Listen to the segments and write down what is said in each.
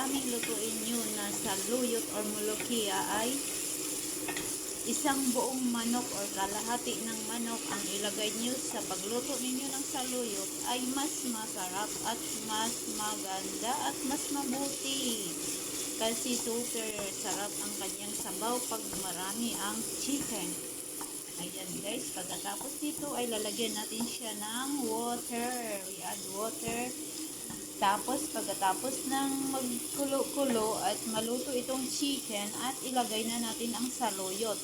maraming lutuin nyo na saluyot or molokia ay isang buong manok or kalahati ng manok ang ilagay nyo sa pagluto ninyo ng saluyot ay mas masarap at mas maganda at mas mabuti. Kasi super sarap ang kanyang sabaw pag marami ang chicken. Ayan guys, pagkatapos dito ay lalagyan natin siya ng water. We add water. Tapos pagkatapos ng magkulo-kulo at maluto itong chicken at ilagay na natin ang saluyot.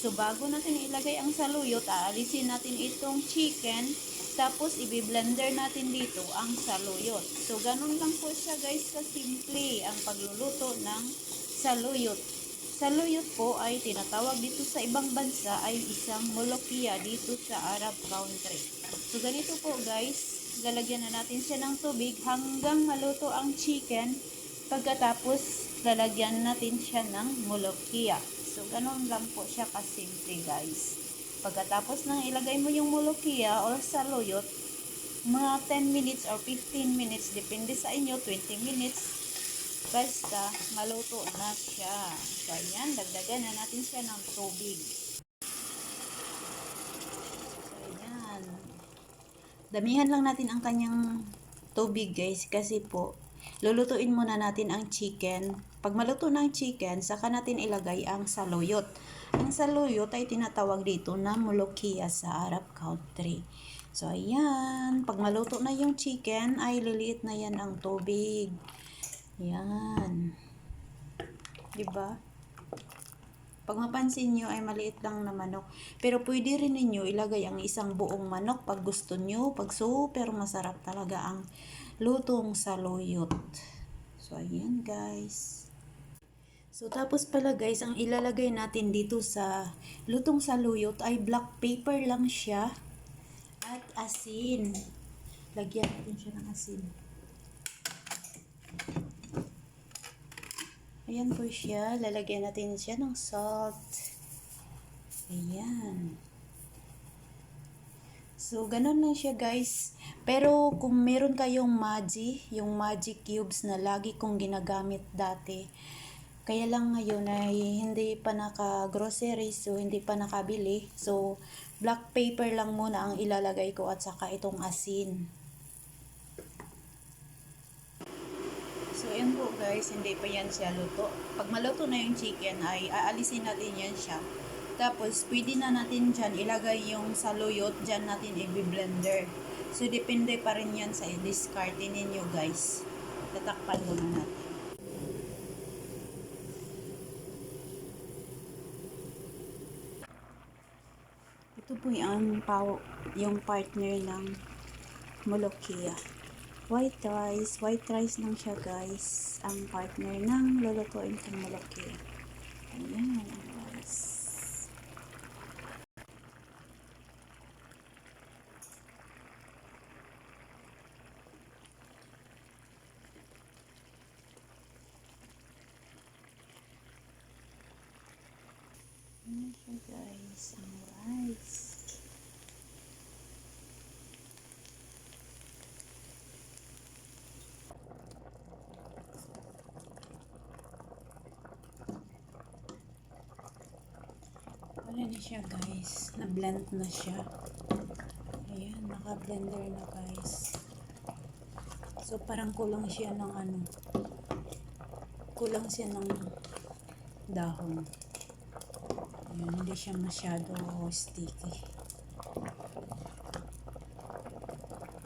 So bago natin ilagay ang saluyot, aalisin natin itong chicken. Tapos i-blender natin dito ang saluyot. So ganun lang po siya guys kasimple ang pagluluto ng saluyot. Saluyot po ay tinatawag dito sa ibang bansa ay isang molokia dito sa Arab country. So ganito po guys, lalagyan na natin siya ng tubig hanggang maluto ang chicken. Pagkatapos lalagyan natin siya ng molokia. So ganun lang po siya kasimple guys. Pagkatapos nang ilagay mo yung molokia or saluyot, mga 10 minutes or 15 minutes, depende sa inyo, 20 minutes, basta maluto na siya. So ayan, dagdagan na natin siya ng tubig. So ayan, damihan lang natin ang kanyang tubig guys, kasi po lulutuin muna natin ang chicken. Pag maluto ng chicken, saka natin ilagay ang saluyot. Ang saluyot ay tinatawag dito na molokia sa Arab country. So ayan, pag maluto na yung chicken ay liliit na yan ang tubig. Yan. Diba? Pag mapansin nyo ay maliit lang na manok. Pero pwede rin ninyo ilagay ang isang buong manok pag gusto nyo. Pag super masarap talaga ang lutong saluyot. So ayan guys. So tapos pala guys, ang ilalagay natin dito sa lutong saluyot ay black pepper lang siya at asin. Lagyan natin siya ng asin. Ayan po siya. Lalagyan natin siya ng salt. Ayan. So, ganun lang siya guys. Pero kung meron kayong Maggi, yung Maggi cubes na lagi kong ginagamit dati, kaya lang ngayon ay hindi pa naka-grocery, so hindi pa nakabili. So, black pepper lang muna ang ilalagay ko at saka itong asin. So, yun po guys, hindi pa yan siya luto. Pag maluto na yung chicken ay aalisin natin yan siya. Tapos, pwede na natin dyan ilagay yung saluyot, dyan natin i-blender. So, depende pa rin yan sa discard ninyo guys. Tatakpan muna natin. Ito po yung partner ng molokia. White rice lang siya guys. Ang partner ng lulutuin kong molokia. Ayan, guys. Ayan siya guys, ang rice. Wala na siya guys, na-blend na siya. Ayan, naka-blender na guys. So parang kulang siya ng kulang siya ng dahon. Ayan, hindi siya masyado sticky.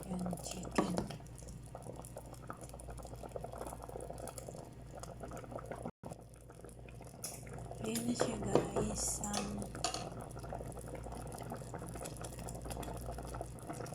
Ayan, chicken. Ayan na siya guys.